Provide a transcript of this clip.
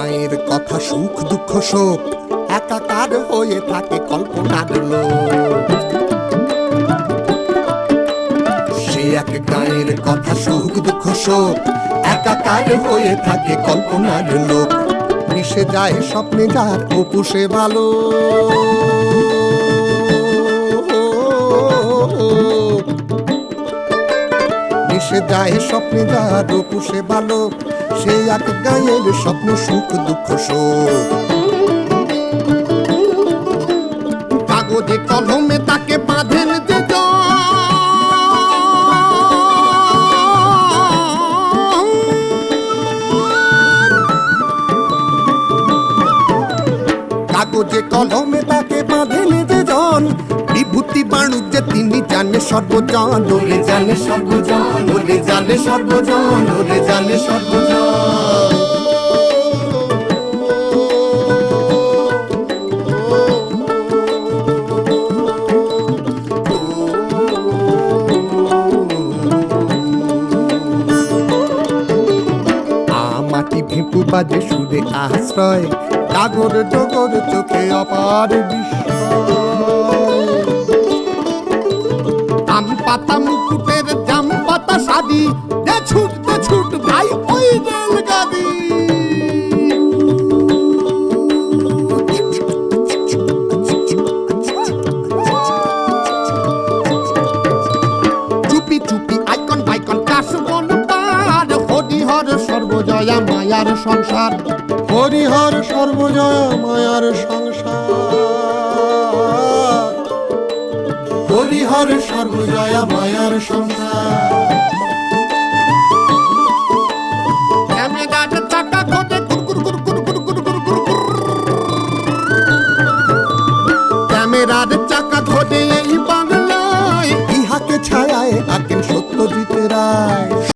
গায়ের কথা সুখ দুঃখ শোক একাকার হয়ে থাকে কল্পনার লোক। সে এক গায়ের কথা সুখ দুঃখ শোক একাকার হয়ে থাকে কল্পনার লোক। মিশে যায় স্বপ্নে যার অপু সে ভালো, মিশে যায় স্বপ্নে যার অপু সে ভালো। সে এক গায়ের স্বপ্ন সুখ দুঃখ শোক। কাগজে কলমে তাকে বাঁধেন যে কাগজে কলমে তাকে বাঁধেন যে জন। বিভূতি বাণুক যে তিনি জানে সর্বজন, ওরে জানে সর্বজন, ওরে জানে সর্বজন, ওরে জানে সর্বজন। মাটি ভেঁপু বাজে সুরে আশ্রয়, ডাগর ডগর চোখে অপার বিস্ময়। আম পাতা মুকুটের জাম পাতা শাড়ি, দে ছুট ভাই ওই রেলগাড়ি। চুপি চুপি আইকন বাইকন কাশবন পার, হরিহর সর্বজয়া মায়ার সংসার, হরিহর সর্বজয়া মায়ার সংসার, হরিহর সর্বজয়া মায়ার সংসার। ক্যামেরার চাকা ঘটে ক্যামেরার চাকা ঘটে এই বাংলায়, ইহাকে ছায়ায় আগে